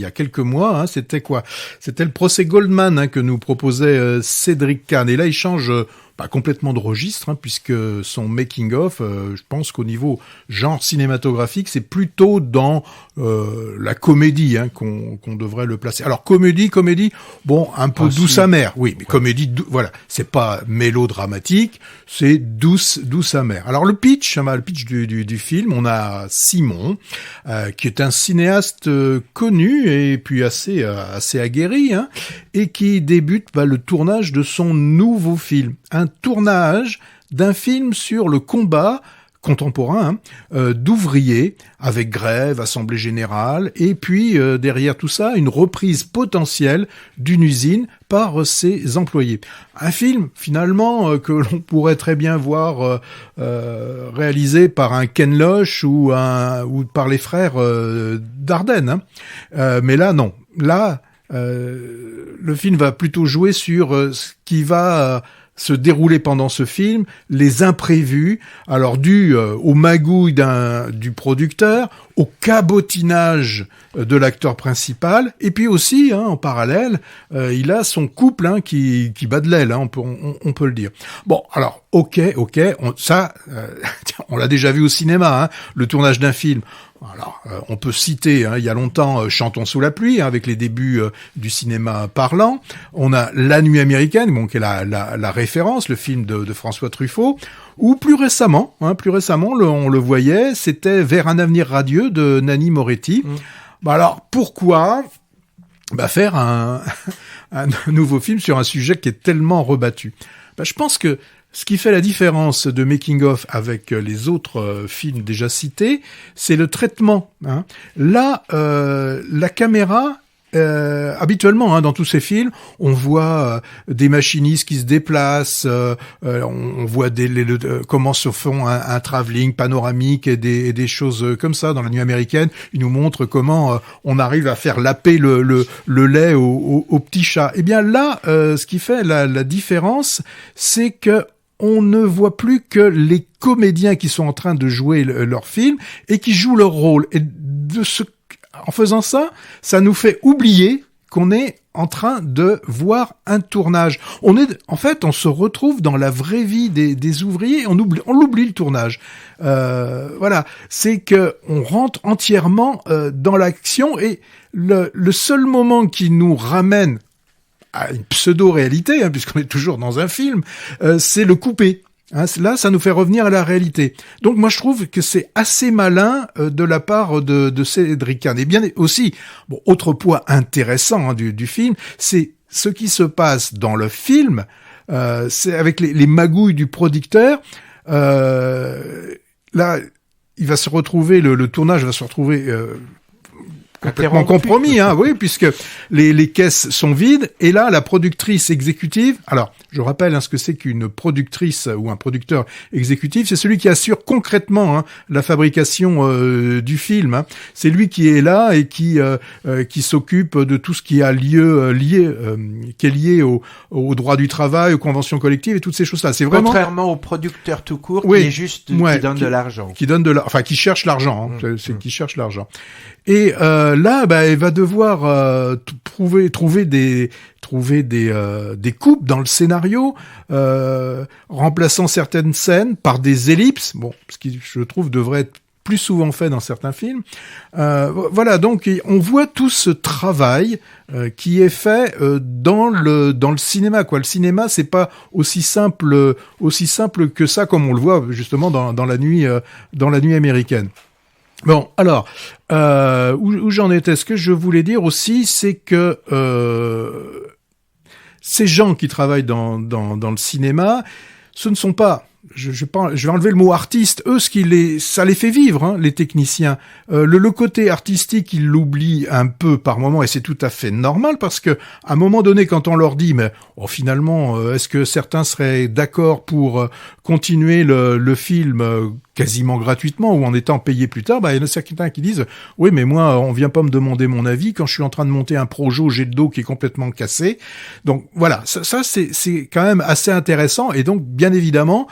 Il y a quelques mois, c'était quoi? C'était le procès Goldman que nous proposait Cédric Kahn. Et là, il change pas complètement de registre, puisque son making-of, je pense qu'au niveau genre cinématographique, c'est plutôt dans la comédie qu'on devrait le placer. Alors comédie, bon, un peu douce amère, oui, mais comédie, voilà, c'est pas mélodramatique, c'est douce amère. Alors le pitch du film, on a Simon, qui est un cinéaste connu et puis assez aguerri, et qui débute le tournage de son nouveau film, un tournage d'un film sur le combat contemporain d'ouvriers avec grève, assemblée générale, et puis derrière tout ça, une reprise potentielle d'une usine par ses employés. Un film finalement que l'on pourrait très bien voir réalisé par un Ken Loach ou par les frères Dardenne. Mais là non, là le film va plutôt jouer sur ce qui va se dérouler pendant ce film, les imprévus, alors dû aux magouilles du producteur, au cabotinage de l'acteur principal, et puis aussi, en parallèle, il a son couple qui bat de l'aile, on peut le dire. Bon, alors, ok, on l'a déjà vu au cinéma, le tournage d'un film. Alors, on peut citer, il y a longtemps, Chantons sous la pluie, avec les débuts du cinéma parlant. On a La Nuit américaine, qui est la référence, le film de François Truffaut. Ou plus récemment, on le voyait, c'était Vers un avenir radieux de Nanni Moretti. Alors, pourquoi faire un nouveau film sur un sujet qui est tellement rebattu? Je pense que ce qui fait la différence de Making of avec les autres films déjà cités, c'est le traitement. Là, la caméra, habituellement, dans tous ces films, on voit des machinistes qui se déplacent, on voit comment se font un travelling panoramique et des choses comme ça. Dans La Nuit américaine, ils nous montrent comment on arrive à faire laper le lait au petit chat. Eh bien là, ce qui fait la différence, c'est que on ne voit plus que les comédiens qui sont en train de jouer leur film et qui jouent leur rôle. Et en faisant ça, ça nous fait oublier qu'on est en train de voir un tournage. On se retrouve dans la vraie vie des ouvriers. On l'oublie le tournage. Voilà, c'est que on rentre entièrement dans l'action et le seul moment qui nous ramène à une pseudo-réalité, puisqu'on est toujours dans un film, c'est le coupé. Là, ça nous fait revenir à la réalité. Donc moi, je trouve que c'est assez malin de la part de Cédric Kahn. Et bien aussi, autre point intéressant du film, c'est ce qui se passe dans le film, c'est avec les magouilles du producteur. Là, il va se retrouver, le tournage va se retrouver complètement compromis, oui, puisque les caisses sont vides, et là, la productrice exécutive, alors, je rappelle ce que c'est qu'une productrice ou un producteur exécutif, c'est celui qui assure concrètement la fabrication du film. C'est lui qui est là et qui s'occupe de tout ce qui a qui est lié au droit du travail, aux conventions collectives et toutes ces choses-là. C'est vraiment contrairement au producteur tout court, qui est juste qui donne de l'argent, qui cherche l'argent, c'est qui cherche l'argent. Et là, elle va devoir trouver des coupes dans le scénario, remplaçant certaines scènes par des ellipses. Ce qui, je trouve, devrait être plus souvent fait dans certains films. Voilà, donc on voit tout ce travail qui est fait dans le cinéma, quoi. Le cinéma, c'est pas aussi simple que ça, comme on le voit justement dans la nuit américaine. Bon, alors, où j'en étais, ce que je voulais dire aussi, c'est que ces gens qui travaillent dans le cinéma, ce ne sont pas, je vais enlever le mot artiste, eux, ça les fait vivre, les techniciens. Le côté artistique, ils l'oublient un peu par moment, et c'est tout à fait normal, parce que à un moment donné, quand on leur dit, mais finalement, est-ce que certains seraient d'accord pour continuer le film quasiment gratuitement ou en étant payé plus tard, il y en a certains qui disent « Oui, mais moi, on vient pas me demander mon avis quand je suis en train de monter un projet au jet de dos qui est complètement cassé. » Donc voilà, ça c'est quand même assez intéressant, et donc bien évidemment,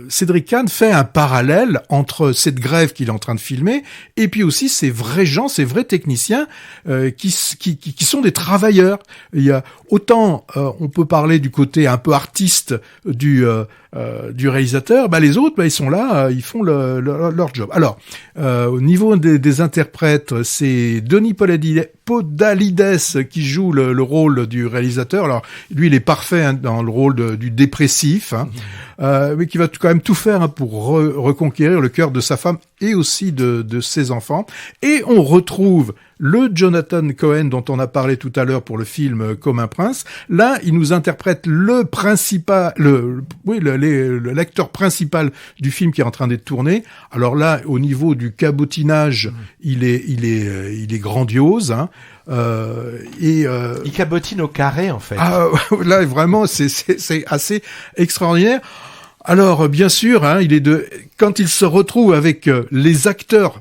Cédric Kahn fait un parallèle entre cette grève qu'il est en train de filmer et puis aussi ces vrais gens, ces vrais techniciens qui sont des travailleurs. Il y a autant on peut parler du côté un peu artiste du réalisateur, les autres, ils sont là, ils font leur job. Alors, au niveau des interprètes, c'est Denis Podalides qui joue le rôle du réalisateur. Alors, lui, il est parfait dans le rôle du dépressif, mais qui va quand même tout faire pour reconquérir le cœur de sa femme et aussi de ses enfants. Et on retrouve le Jonathan Cohen dont on a parlé tout à l'heure pour le film Comme un prince. Là, il nous interprète l'acteur principal du film qui est en train d'être tourné. Alors là, au niveau du cabotinage, il est grandiose, hein. Il cabotine au carré, en fait. Ah, là, vraiment, c'est assez extraordinaire. Alors, bien sûr, hein, quand il se retrouve avec les acteurs,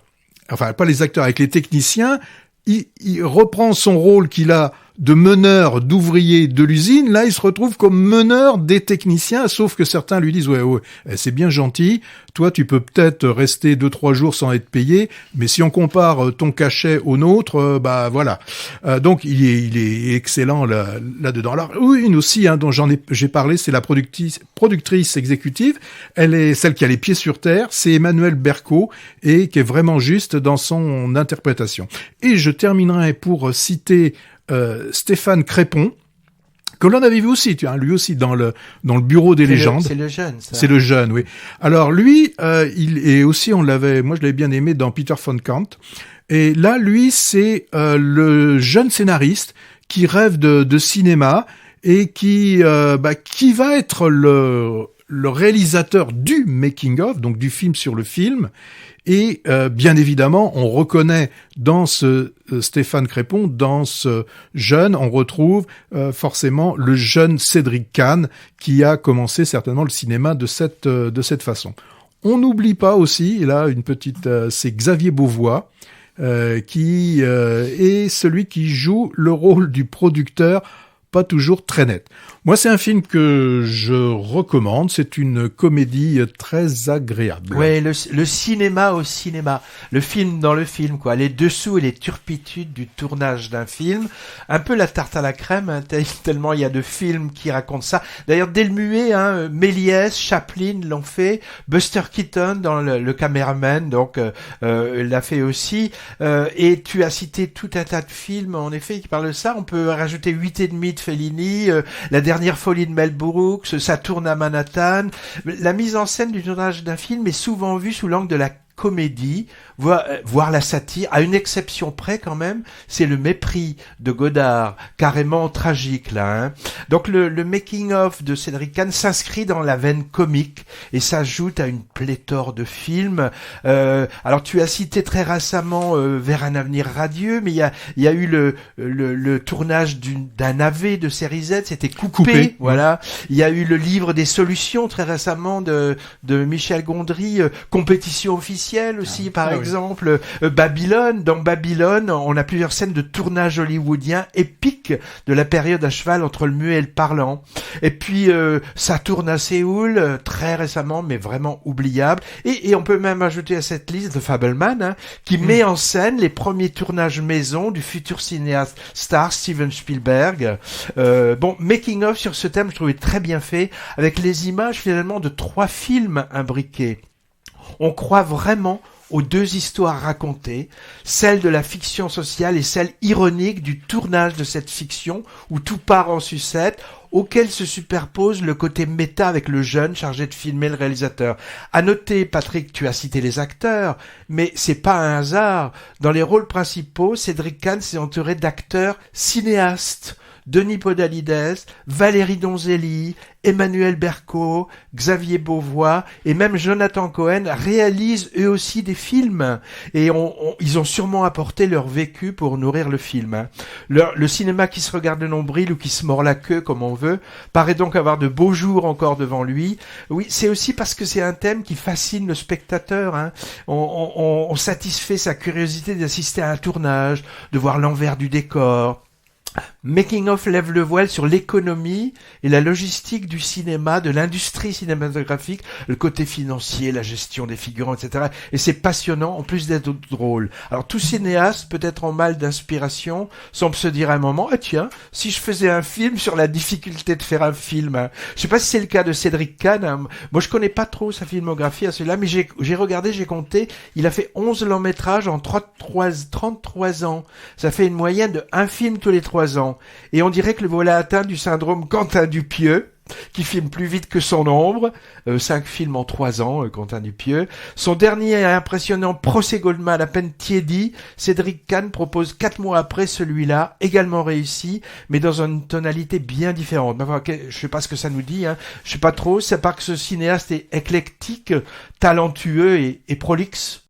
enfin, pas les acteurs, avec les techniciens, il reprend son rôle qu'il a de meneur, d'ouvrier de l'usine. Là, il se retrouve comme meneur des techniciens, sauf que certains lui disent ouais, c'est bien gentil, toi tu peux peut-être rester 2-3 jours sans être payé, mais si on compare ton cachet au nôtre, voilà. Donc il est excellent là-dedans. Alors une aussi dont j'ai parlé, c'est la productrice exécutive. Elle est celle qui a les pieds sur terre, c'est Emmanuelle Berco, et qui est vraiment juste dans son interprétation. Et je terminerai pour citer Stéphane Crépon, que l'on avait vu aussi, lui aussi dans le bureau des légendes. C'est le jeune, ça. C'est le jeune, oui. Alors lui, il est aussi, moi je l'avais bien aimé dans Peter von Kant. Et là, lui, c'est le jeune scénariste qui rêve de cinéma et qui va être le réalisateur du making-of, donc du film sur le film. Et bien évidemment, on reconnaît dans ce Stéphane Crépon, dans ce jeune, on retrouve forcément le jeune Cédric Kahn qui a commencé certainement le cinéma de cette façon. On n'oublie pas aussi, et là c'est Xavier Beauvois qui est celui qui joue le rôle du producteur, pas toujours très net. Moi, c'est un film que je recommande. C'est une comédie très agréable. Ouais, le cinéma au cinéma. Le film dans le film, quoi. Les dessous et les turpitudes du tournage d'un film. Un peu la tarte à la crème, hein, tellement il y a de films qui racontent ça. D'ailleurs, dès le muet, Méliès, Chaplin l'ont fait. Buster Keaton dans le Cameraman, donc, l'a fait aussi. Et tu as cité tout un tas de films, en effet, qui parlent de ça. On peut rajouter 8,5 de Fellini, la dernière folie de Mel Brooks, ça tourne à Manhattan. La mise en scène du tournage d'un film est souvent vue sous l'angle de la comédie, voire la satire, à une exception près quand même, c'est le mépris de Godard, carrément tragique là. Hein. Donc le making-of de Cédric Kahn s'inscrit dans la veine comique et s'ajoute à une pléthore de films. Alors tu as cité très récemment Vers un avenir radieux, mais il y a eu le tournage d'un AV de série Z, c'était coupé. Voilà. Il y a eu le livre des solutions très récemment de Michel Gondry, compétition officielle aussi, par exemple. Babylone. Dans Babylone, on a plusieurs scènes de tournage hollywoodien épiques de la période à cheval entre le muet et le parlant. Et puis, ça tourne à Séoul, très récemment, mais vraiment oubliable. Et on peut même ajouter à cette liste The Fabelman, qui met en scène les premiers tournages maison du futur cinéaste star Steven Spielberg. Making of sur ce thème, je trouvais très bien fait, avec les images finalement de 3 films imbriqués. On croit vraiment aux 2 histoires racontées, celle de la fiction sociale et celle ironique du tournage de cette fiction, où tout part en sucette, auquel se superpose le côté méta avec le jeune chargé de filmer le réalisateur. À noter, Patrick, tu as cité les acteurs, mais c'est pas un hasard. Dans les rôles principaux, Cédric Kahn s'est entouré d'acteurs cinéastes. Denis Podalides, Valérie Donzelli, Emmanuelle Berco, Xavier Beauvois et même Jonathan Cohen réalisent eux aussi des films. Et ils ont sûrement apporté leur vécu pour nourrir le film. Hein. Le cinéma qui se regarde le nombril ou qui se mord la queue, comme on veut, paraît donc avoir de beaux jours encore devant lui. Oui, c'est aussi parce que c'est un thème qui fascine le spectateur. Hein. On satisfait sa curiosité d'assister à un tournage, de voir l'envers du décor. Making of lève le voile sur l'économie et la logistique du cinéma, de l'industrie cinématographique, le côté financier, la gestion des figurants, etc. Et c'est passionnant, en plus d'être drôle. Alors tout cinéaste, peut-être en mal d'inspiration, semble se dire à un moment, ah tiens, si je faisais un film sur la difficulté de faire un film, hein. Je sais pas si c'est le cas de Cédric Kahn, hein. Moi je connais pas trop sa filmographie à celui-là, mais j'ai regardé, j'ai compté, il a fait 11 longs métrages en 33 ans. Ça fait une moyenne de un film tous les 3 ans. Et on dirait que le voilà atteint du syndrome Quentin Dupieux, qui filme plus vite que son ombre. 5 films en 3 ans, Quentin Dupieux. Son dernier impressionnant Procès Goldman, à peine tiédi, Cédric Kahn propose 4 mois après celui-là, également réussi, mais dans une tonalité bien différente. Enfin, je sais pas ce que ça nous dit, hein. Je sais pas trop, ça part que ce cinéaste est éclectique, talentueux et prolixe.